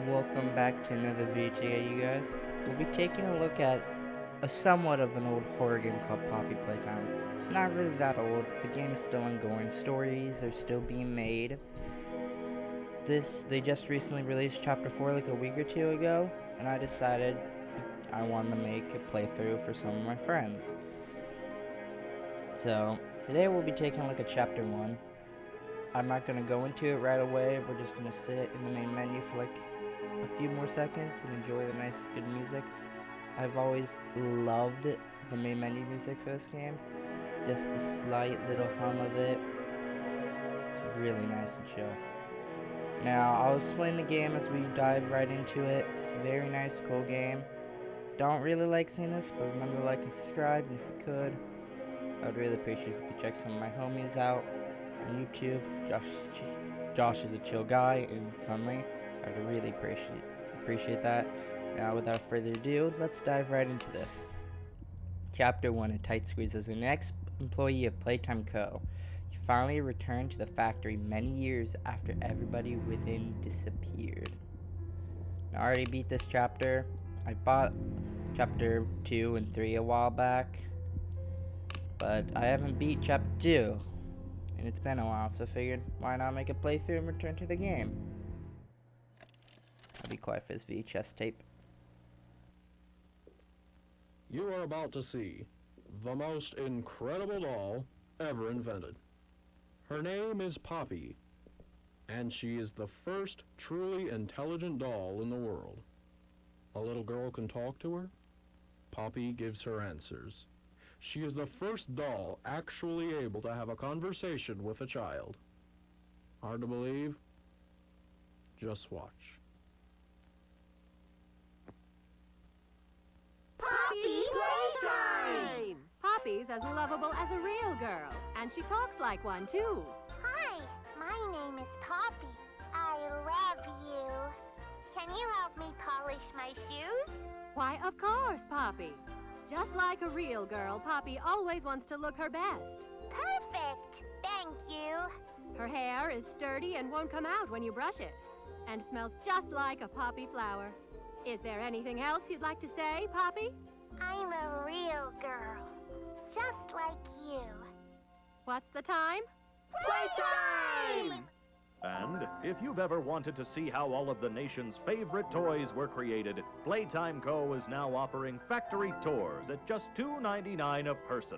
Welcome back to another video today, you guys. We'll be taking a look at a somewhat of an old horror game called Poppy Playtime. It's not really that old. The game is still ongoing. Stories are still being made. They just recently released Chapter 4 like a week or two ago, and I decided I wanted to make a playthrough for some of my friends. So, today we'll be taking a look at Chapter 1. I'm not going to go into it right away. We're just going to sit in the main menu for like a few more seconds and enjoy the nice, good music. I've always loved the main menu music for this game. Just the slight little hum of it. It's really nice and chill. Now, I'll explain the game as we dive right into it. It's a very nice, cool game. Don't really like seeing this, but remember to like and subscribe, and if you could, I would really appreciate if you could check some of my homies out on YouTube. Josh is a chill guy, and Sunley. I would really appreciate that. Now, without further ado, let's dive right into this. Chapter 1, A Tight Squeeze. As an ex-employee of Playtime Co., you finally returned to the factory many years after everybody within disappeared. Now, I already beat this chapter. I bought Chapter 2 and 3 a while back, but I haven't beat Chapter 2, and it's been a while, so I figured, why not make a playthrough and return to the game? I'll be quiet for this VHS tape. You are about to see the most incredible doll ever invented. Her name is Poppy, and she is the first truly intelligent doll in the world. A little girl can talk to her. Poppy gives her answers. She is the first doll actually able to have a conversation with a child. Hard to believe? Just watch. Poppy Playtime! Poppy's as lovable as a real girl, and she talks like one, too. Hi, my name is Poppy. I love you. Can you help me polish my shoes? Why, of course, Poppy. Just like a real girl, Poppy always wants to look her best. Perfect! Thank you. Her hair is sturdy and won't come out when you brush it, and smells just like a poppy flower. Is there anything else you'd like to say, Poppy? I'm a real girl, just like you. What's the time? Playtime! And if you've ever wanted to see how all of the nation's favorite toys were created, Playtime Co. is now offering factory tours at just $2.99 a person.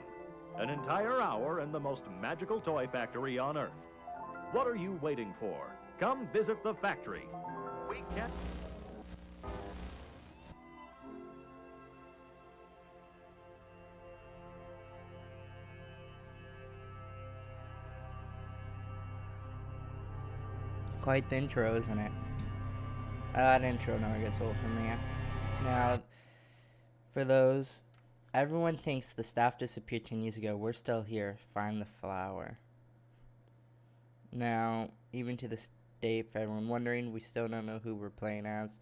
An entire hour in the most magical toy factory on Earth. What are you waiting for? Come visit the factory. We can't... Quite the intro, isn't it? That intro never gets old for me. Now, for those, everyone thinks the staff disappeared 10 years ago. We're still here. Find the flower. Now, even to this date, for everyone wondering, we still don't know who we're playing as.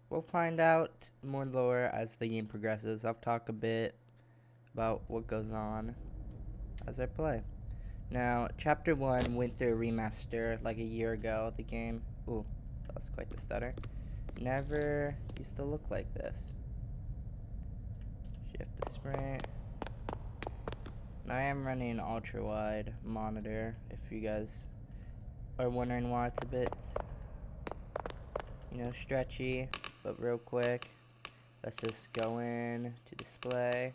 We'll find out more lore as the game progresses. I'll talk a bit about what goes on as I play. Now, Chapter 1 went through a remaster like a year ago. The game, ooh, that was quite the stutter, never used to look like this. Shift the sprint. Now I am running an ultra-wide monitor, if you guys are wondering why it's a bit, stretchy, but real quick. Let's just go in to display.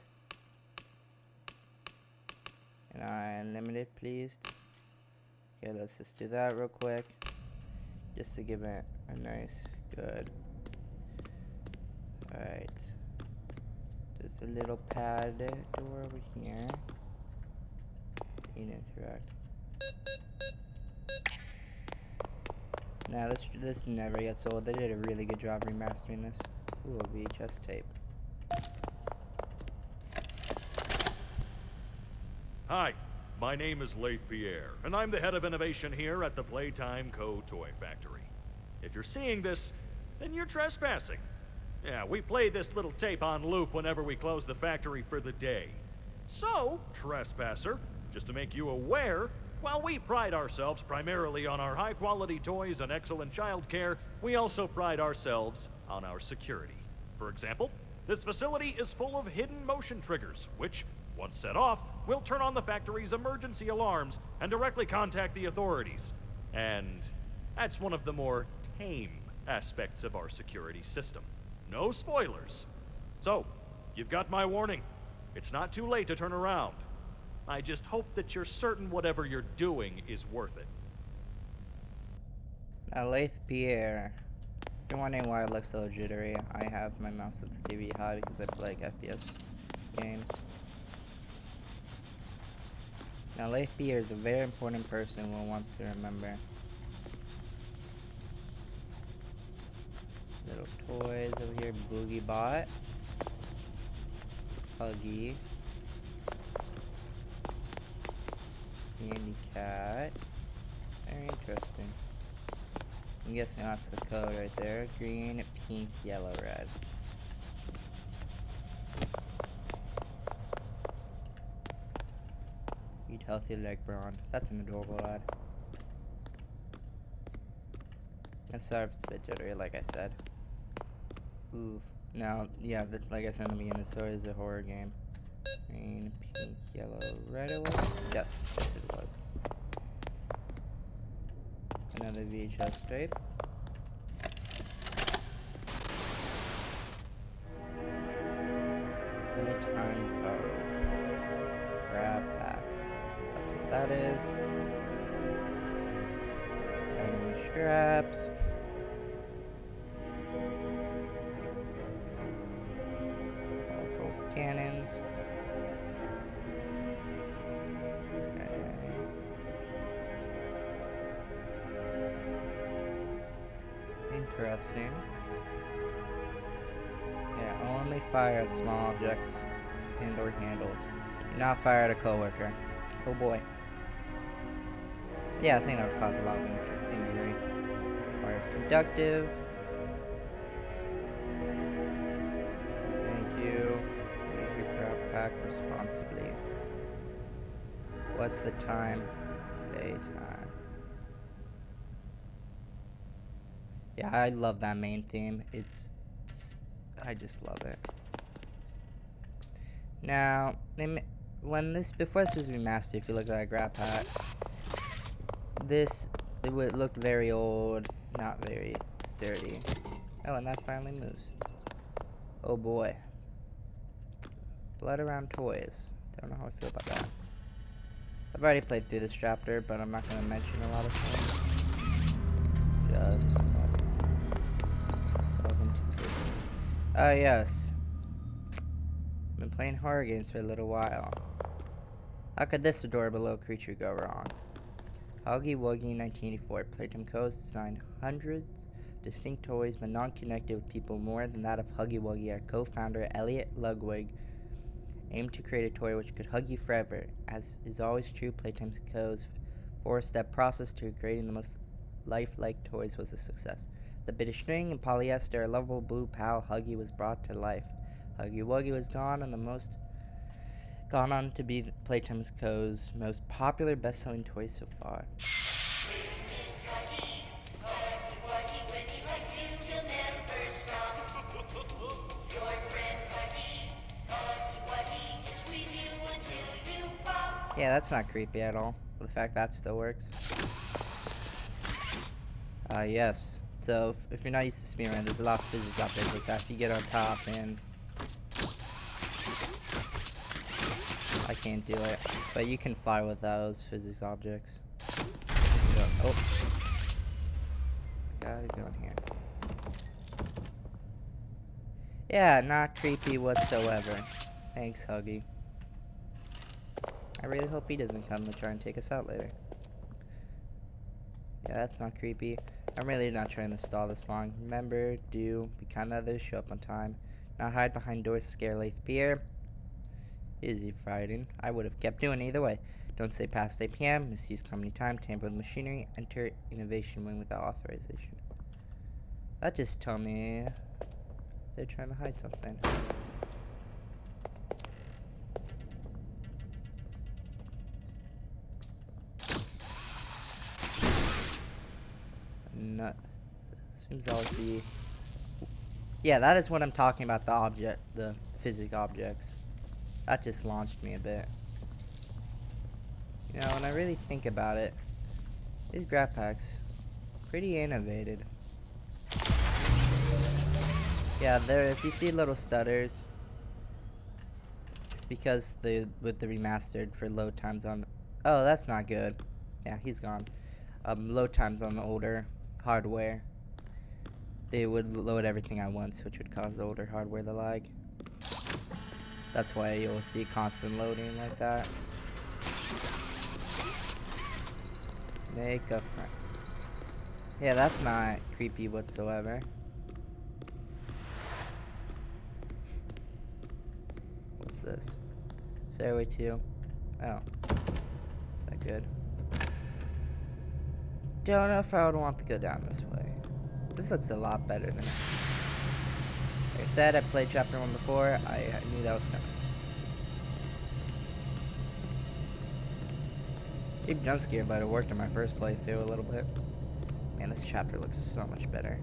And unlimited, please. Okay, let's just do that real quick, just to give it a nice, good. Alright. There's a little pad door over here. Interact. Now this never gets old. They did a really good job remastering this. Ooh, VHS tape. Hi, my name is Leith Pierre, and I'm the head of innovation here at the Playtime Co. Toy Factory. If you're seeing this, then you're trespassing. Yeah, we play this little tape on loop whenever we close the factory for the day. So, trespasser, just to make you aware, while we pride ourselves primarily on our high-quality toys and excellent child care, we also pride ourselves on our security. For example, this facility is full of hidden motion triggers, which, once set off, will turn on the factory's emergency alarms and directly contact the authorities. And that's one of the more tame aspects of our security system. No spoilers. So, you've got my warning. It's not too late to turn around. I just hope that you're certain whatever you're doing is worth it. Now, Lath Pierre. If you're wondering why it looks so jittery, I have my mouse sensitivity high because I play like FPS games. Now, Lath Pierre is a very important person we'll want to remember. Little toys over here, Boogie Bot, Huggy, Candy Cat. Very interesting. I'm guessing that's the code right there. Green, pink, yellow, red. Eat healthy like Braun. That's an adorable lad. I'm sorry if it's a bit jittery, like I said. Oof. Now, yeah, like I said in the beginning, the story is a horror game. Green, pink, yellow, red it was? Yes, it was. Another VHS tape. Playtime code. Grab pack. That's what that is. Tightening the straps. Both cannons. Interesting. Yeah, only fire at small objects and or handles. Do not fire at a coworker. Oh boy. Yeah, I think that would cause a lot of injury. Fire is conductive. Thank you. Use your crap pack responsibly. What's the time? Playtime. Yeah, I love that main theme. I just love it. Now, before this was remastered, if you look at that grab pack, it looked very old, not very sturdy. Oh, and that finally moves. Oh boy. Blood around toys. Don't know how I feel about that. I've already played through this chapter, but I'm not going to mention a lot of things. Just oh yes. I've been playing horror games for a little while. How could this adorable little creature go wrong? Huggy Wuggy 1984. Playtime Co. designed hundreds of distinct toys but non-connected with people more than that of Huggy Wuggy. Our co-founder Elliot Ludwig aimed to create a toy which could hug you forever. As is always true, Playtime Co.'s four-step process to creating the most lifelike toys was a success. The bit of string and polyester, a lovable blue pal Huggy was brought to life. Huggy Wuggy was gone on to be Playtime Co.'s most popular best-selling toy so far. Yeah, that's not creepy at all. The fact that still works. Yes. So, if you're not used to speedrun, there's a lot of physics out there like that. If you get on top and... I can't do it. But you can fly with those physics objects. Oh. Gotta go in here. Yeah, not creepy whatsoever. Thanks, Huggy. I really hope he doesn't come to try and take us out later. Yeah, that's not creepy. I'm really not trying to stall this long. Remember, be kind to others, show up on time. Not hide behind doors to scare Lath Pierre. Easy fighting. I would have kept doing either way. Don't stay past 8 p.m., misuse company time, tamper with machinery, enter innovation wing without authorization. That just told me they're trying to hide something. seems always be... Yeah, that is what I'm talking about, the physics objects. That just launched me a bit. You know, when I really think about it, these grab packs, pretty innovated. Yeah, if you see little stutters, it's because with the remastered for load times on... Oh, that's not good. Yeah, he's gone. Load times on the older hardware. They would load everything at once, which would cause the older hardware to lag. That's why you'll see constant loading like that. Make a friend. Yeah, that's not creepy whatsoever. What's this? Stairway 2. Oh. Is that good? Don't know if I would want to go down this way. This looks a lot better than it. Like I said, I played chapter 1 before. I knew that was coming. Keep jump scared, but it worked in my first playthrough a little bit. Man, this chapter looks so much better.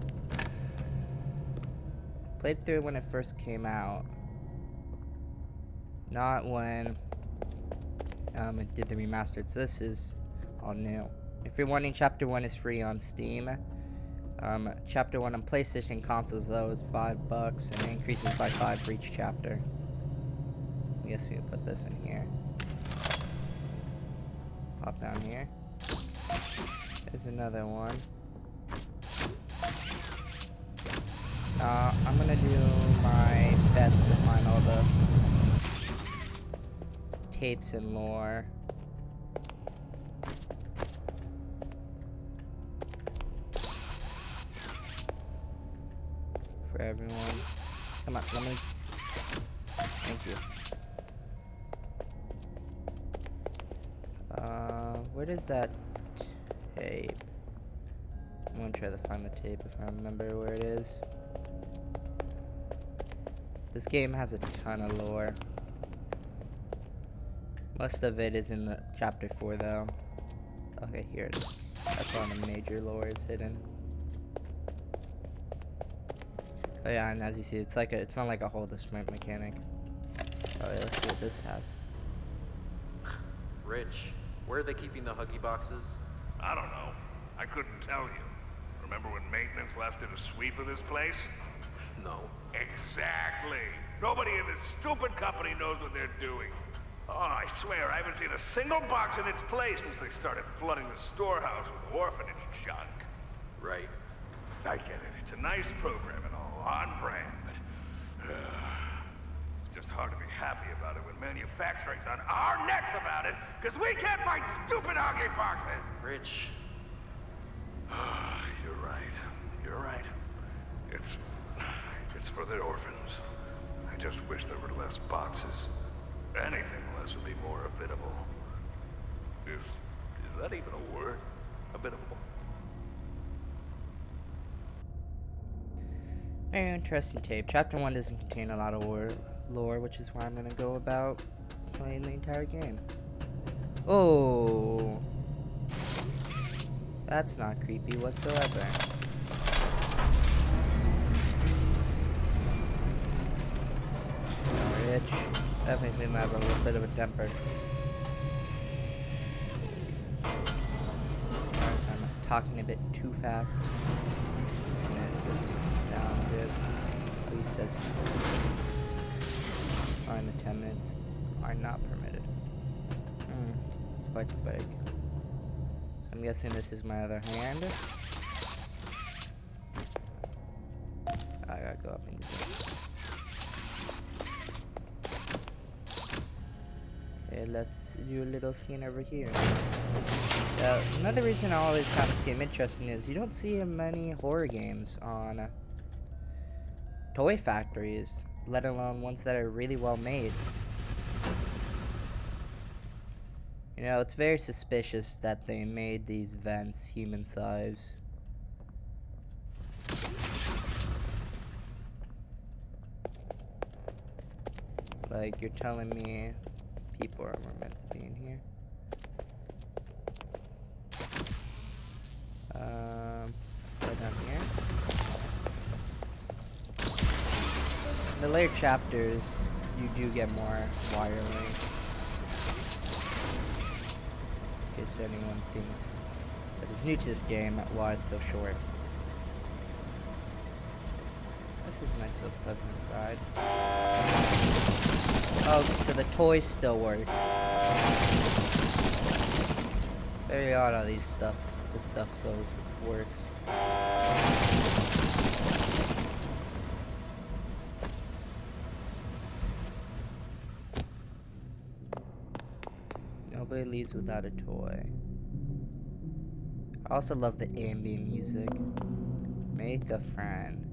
Played through when it first came out. Not when it did the remastered. So this is all new. If you're wanting, chapter 1 is free on Steam. Chapter 1 on PlayStation consoles though is $5 and it increases by 5 for each chapter. I guess we can put this in here. Pop down here. There's another one. I'm gonna do my best to find all the tapes and lore. For everyone. Come on, let me... Thank you. Where does that tape? I'm gonna try to find the tape if I remember where it is. This game has a ton of lore. Most of it is in the chapter 4 though. Okay, here it is. That's where the major lore is hidden. Oh yeah, and as you see, it's not like a hold the sprint mechanic. Oh yeah, let's see what this has. Rich, where are they keeping the Huggy boxes? I don't know. I couldn't tell you. Remember when maintenance last did a sweep of this place? No. Exactly. Nobody in this stupid company knows what they're doing. Oh, I swear, I haven't seen a single box in its place since they started flooding the storehouse with orphanage junk. Right. I get it. It's a nice program and all, on brand, but... it's just hard to be happy about it when manufacturing's on our necks about it, because we can't find stupid Huggy boxes! Rich. You're right. You're right. It's for the orphans. I just wish there were less boxes. Anything less would be more habitable. Is that even a word? Habitable. Very interesting tape. Chapter 1 doesn't contain a lot of lore, which is why I'm gonna go about playing the entire game. Oh, that's not creepy whatsoever. Rich, definitely seem to have a little bit of a temper. I'm talking a bit too fast. Down good. At least says fine, the 10 minutes are not permitted. It's quite the break. I'm guessing this is my other hand. I gotta go up and use it. Okay, let's do a little skin over here. Another reason I always found this game interesting is you don't see many horror games on toy factories, let alone ones that are really well made. You know, it's very suspicious that they made these vents human size. Like, you're telling me people were meant to be in here? Slide down here. In the later chapters, you do get more wiring. In case anyone thinks that is new to this game, why it's so short. This is a nice little pleasant ride. Oh, so the toys still work. Very odd how this stuff still works. Nobody leaves without a toy. I also love the ambient music. Make a friend.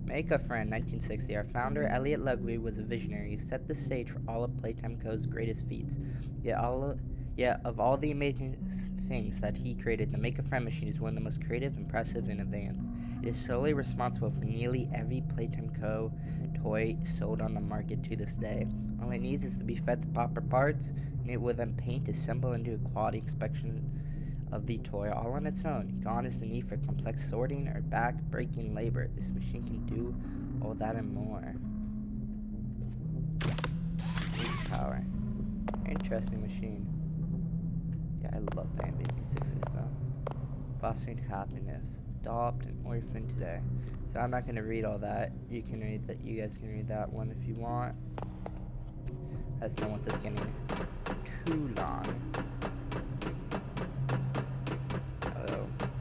Make a Friend, 1960. Our founder, Elliot Ludwig, was a visionary who set the stage for all of Playtime Co.'s greatest feats. Yet of all the amazing things that he created, the Make a Friend machine is one of the most creative, impressive, and advanced. It is solely responsible for nearly every Playtime Co. toy sold on the market to this day. All it needs is to be fed the proper parts, and it will then paint, assemble, and do a quality inspection of the toy all on its own. Gone is the need for complex sorting or back-breaking labor. This machine can do all that and more. Power. Interesting machine. Yeah, I love the ambient music for this stuff. Fostering happiness. Adopt an orphan today. So I'm not gonna read all that. You can read that. You guys can read that one if you want. I just don't want this getting too long.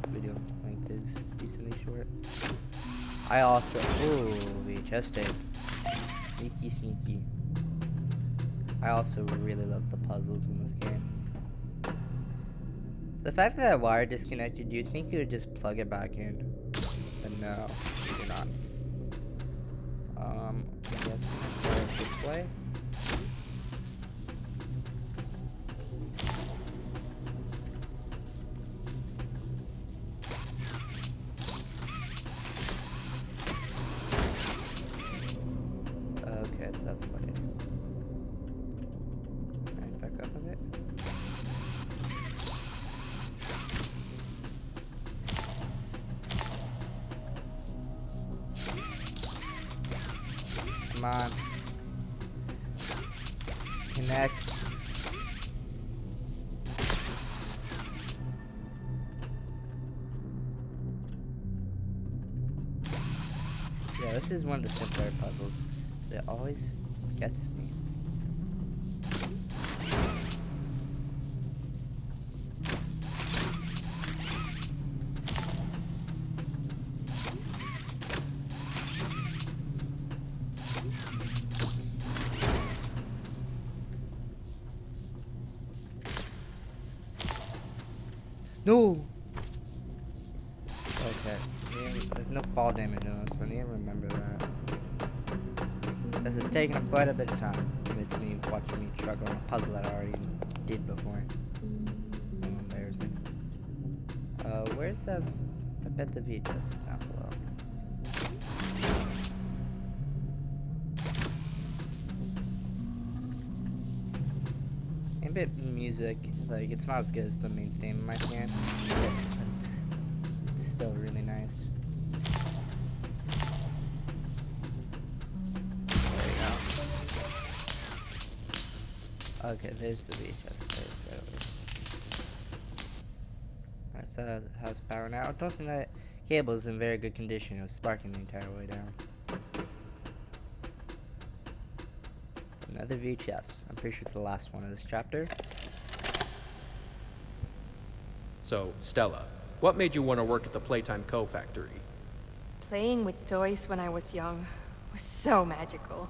Video length is decently short. I also VHS tape. Sneaky. I also really love the puzzles in this game. The fact that that wire disconnected, you'd think you would just plug it back in. But no, you're not. I guess I'm gonna go this way. Okay, so that's what I do. Alright, back up a bit. Come on. Connect. Yeah, this is one of the simpler puzzles. It always gets me. No! Okay. There's no fall damage on this, so I need to remember that. This is taking up quite a bit of time. It's me watching me struggle on a puzzle that I already did before. Embarrassing. Where's the... I bet the VHS is down below. Ambient music, like, it's not as good as the main theme in my game, but it's still really nice. Okay, there's the VHS player. Alright, so that has power now. I don't think that cable is in very good condition. It was sparking the entire way down. Another VHS. I'm pretty sure it's the last one of this chapter. So, Stella, what made you want to work at the Playtime Co. factory? Playing with toys when I was young was so magical.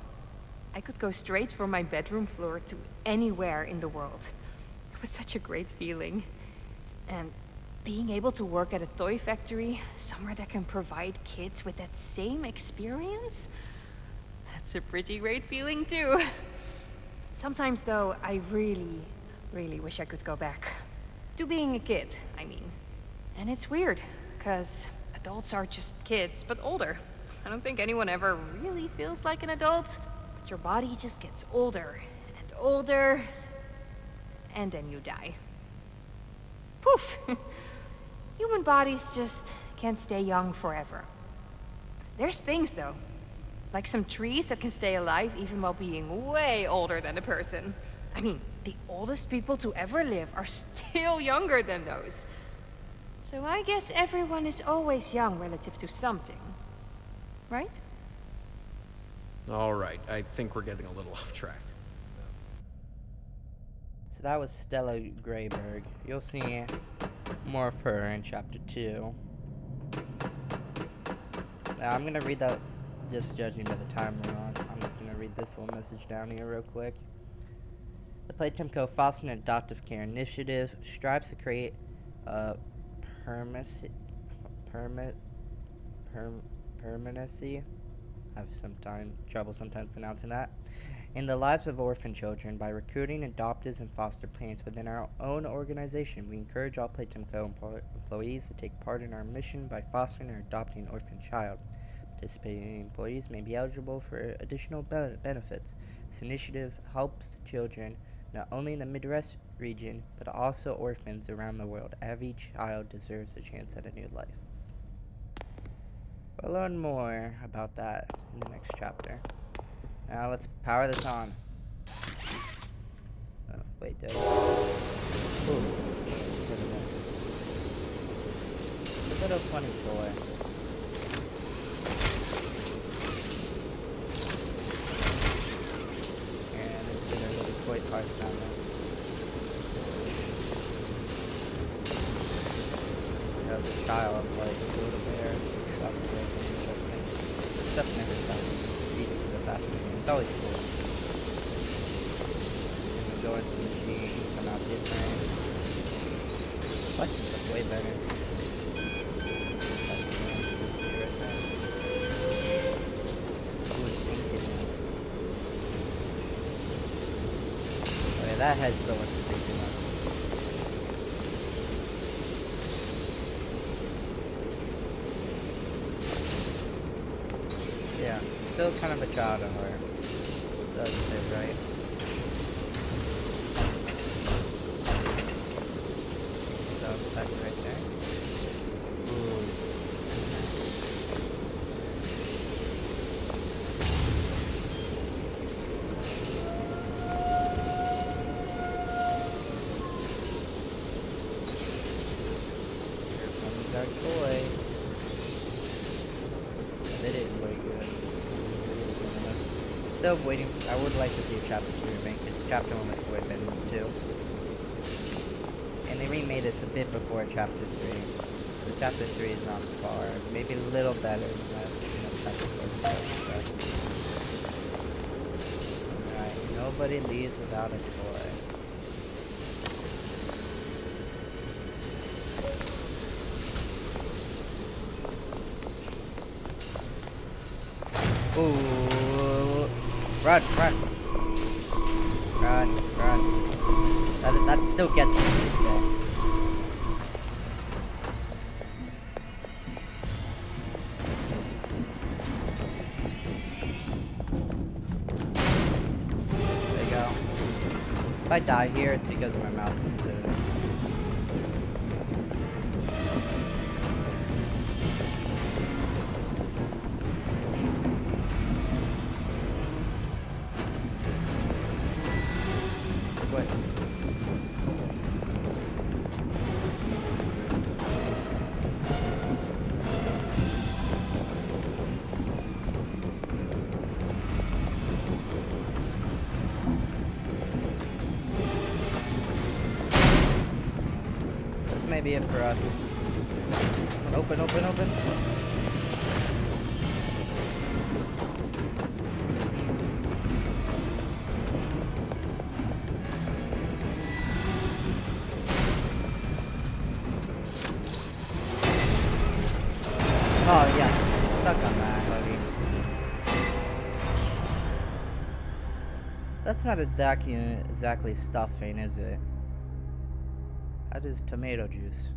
I could go straight from my bedroom floor to anywhere in the world. It was such a great feeling. And being able to work at a toy factory, somewhere that can provide kids with that same experience, that's a pretty great feeling too. Sometimes though, I really, really wish I could go back. To being a kid, I mean. And it's weird, because adults are just kids, but older. I don't think anyone ever really feels like an adult. Your body just gets older and older, and then you die. Poof! Human bodies just can't stay young forever. There's things, though, Like some trees that can stay alive even while being way older than a person. I mean, the oldest people to ever live are still younger than those. So I guess everyone is always young relative to something. Right? All right, I think we're getting a little off track. So that was Stella Grayberg. You'll see more of her in Chapter 2. Now, I'm going to read that, just judging by the time we're on. I'm just going to read this little message down here real quick. The Playtime Co. Fostering an Adoptive Care Initiative strives to create a permanency. I have trouble sometimes pronouncing that. In the lives of orphan children by recruiting adopters and foster parents within our own organization. We encourage all Playtime Co. employees to take part in our mission by fostering or adopting an orphan child. Participating employees may be eligible for additional benefits. This initiative helps children not only in the Midwest region, but also orphans around the world. Every child deserves a chance at a new life. We'll learn more about that in the next chapter. Now let's power this on. Oh, wait, did I? Ooh. A little funny toy. And there's a little toy parts down there. As a child, like a little bear, that was really interesting. This stuff never stops. Easy stuff fascinating. It's always cool. And we go into the machine, come out different. Collection stuff way better. That's the one you see right there. Ooh, it's painted now. Okay, that head still looks pretty much. Yeah, still kind of a child at heart. Doesn't it, right? So, back right there. Ooh. Here comes our toy. They didn't look good. Still waiting. I would like to see a Chapter 2 remake, because Chapter 1 was way better than 2. And they remade this a bit before Chapter 3. So Chapter 3 is not far. Maybe a little better than this. Chapter 4 is better. Alright, nobody leaves without a toy. Ooh, run, run, run, run. That still gets me to this day. There you go. If I die here, it's because of my mouse sensitivity. May be it for us. Open, open, open. Oh yes, suck on that, buddy. That's not exactly stuffing, is it? That is tomato juice.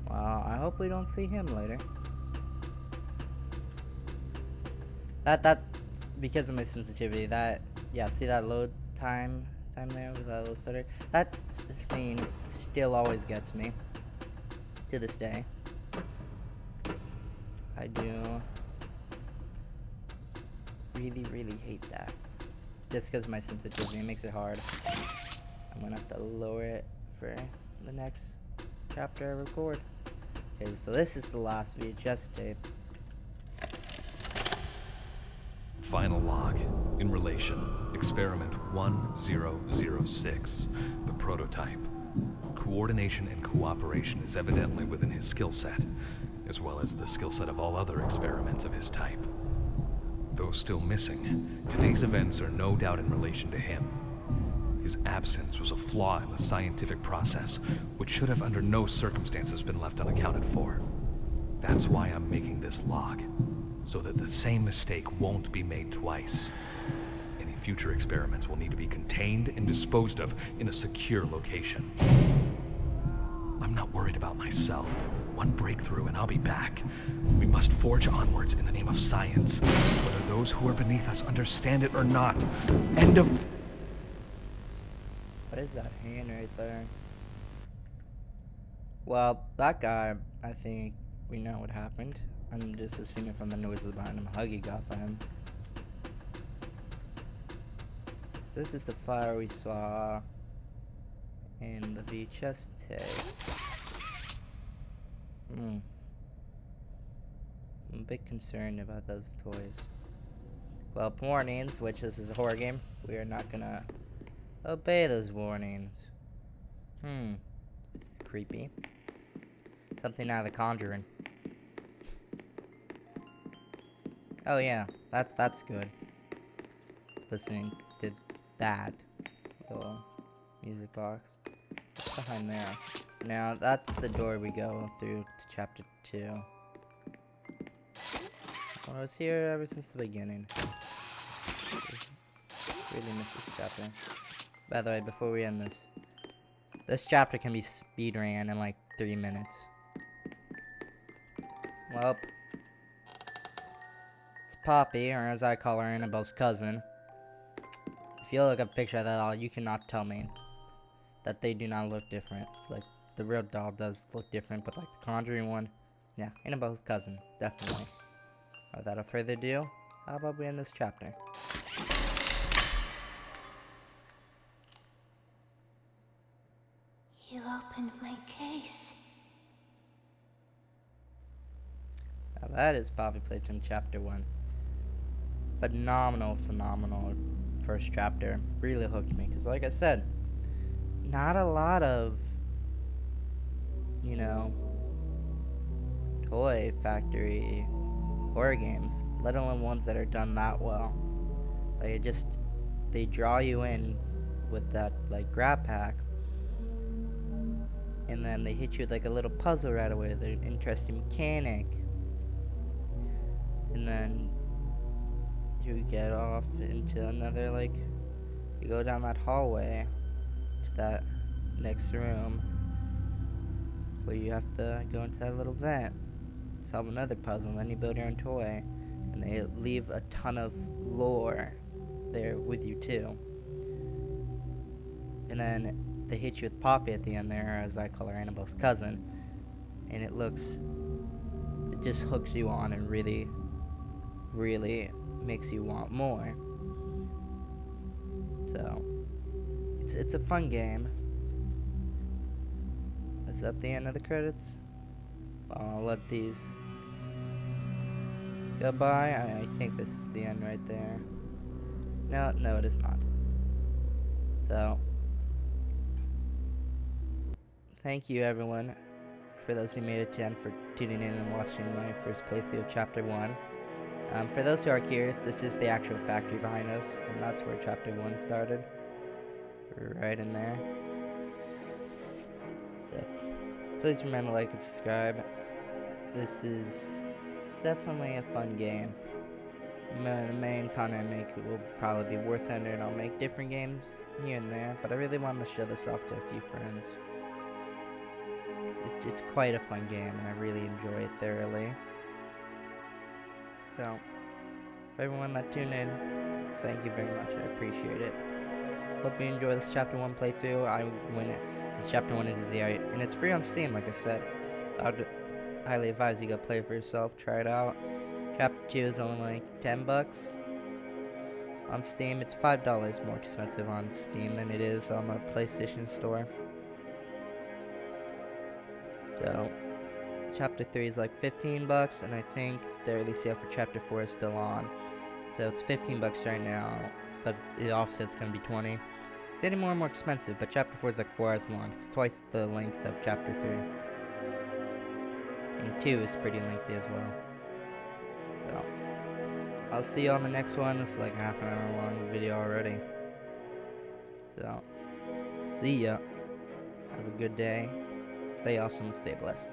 Well, I hope we don't see him later. That because of my sensitivity, yeah, see that load time there with that little stutter? That thing still always gets me to this day. I do really hate that. Just because of my sensitivity, it makes it hard. I'm gonna have to lower it for the next chapter I record. Okay, so this is the last VHS tape. Final log. In relation. Experiment 1006. The prototype. Coordination and cooperation is evidently within his skill set, as well as the skill set of all other experiments of his type. Though still missing, today's events are no doubt in relation to him. His absence was a flaw in the scientific process, which should have under no circumstances been left unaccounted for. That's why I'm making this log, so that the same mistake won't be made twice. Any future experiments will need to be contained and disposed of in a secure location. I'm not worried about myself. One breakthrough and I'll be back. We must forge onwards in the name of science, whether those who are beneath us understand it or not. End of... What is that hand right there? Well, that guy, I think we know what happened. I'm just assuming from the noises behind him, Huggy got them. So this is the fire we saw in the VHS tape. I'm a bit concerned about those toys. Well, warnings, which this is a horror game, we are not gonna obey those warnings. This is creepy. Something out of The Conjuring. Oh yeah, that's good. Listening to that little music box. What's behind there? Now that's the door we go through to chapter 2. Well, I was here ever since the beginning. Really miss this chapter. By the way, before we end this chapter can be speed ran in like 3 minutes. Well, it's Poppy, or as I call her, Annabelle's cousin. If you look at a picture of that doll, you cannot tell me that they do not look different. It's like the real doll does look different, but like the Conjuring one, yeah, Annabelle's cousin, definitely. Without further ado, how about we end this chapter? You opened my case. Now that is Poppy Playtime Chapter 1. Phenomenal first chapter. Really hooked me, because like I said, not a lot of, you know, toy factory horror games, let alone ones that are done that well. Like, they draw you in with that, like, grab pack, and then they hit you with, like, a little puzzle right away with an interesting mechanic, and then you get off into another, like, you go down that hallway to that next room where you have to go into that little vent, solve another puzzle, and then you build your own toy, and they leave a ton of lore there with you too. And then they hit you with Poppy at the end there, as I call her, Annabelle's cousin, and it just hooks you on and really makes you want more. So it's a fun game. Is that the end of the credits? I'll let these go by. I think this is the end right there. No, it is not. So thank you everyone, for those who made it to end, for tuning in and watching my first playthrough of Chapter 1. For those who are curious, this is the actual factory behind us, and that's where Chapter 1 started. Right in there. So, please remember to like and subscribe. This is definitely a fun game. The main content I make will probably be War Thunder, and I'll make different games here and there, but I really wanted to show this off to a few friends. It's quite a fun game, and I really enjoy it thoroughly. So, for everyone that tuned in, thank you very much. I appreciate it. Hope you enjoy this Chapter 1 playthrough. Since Chapter 1 is easy, and it's free on Steam, like I said. highly advise you go play it for yourself, try it out. Chapter 2 is only like $10 on Steam. It's $5 more expensive on Steam than it is on the PlayStation Store. So, Chapter 3 is like $15, and I think the early sale for Chapter 4 is still on. So it's $15 right now, but it offsets going to be $20. It's getting more and more expensive, but Chapter 4 is like 4 hours long. It's twice the length of Chapter 3. And 2 is pretty lengthy as well. So, I'll see you on the next one. This is like a half an hour long video already. So, see ya. Have a good day. Stay awesome and stay blessed.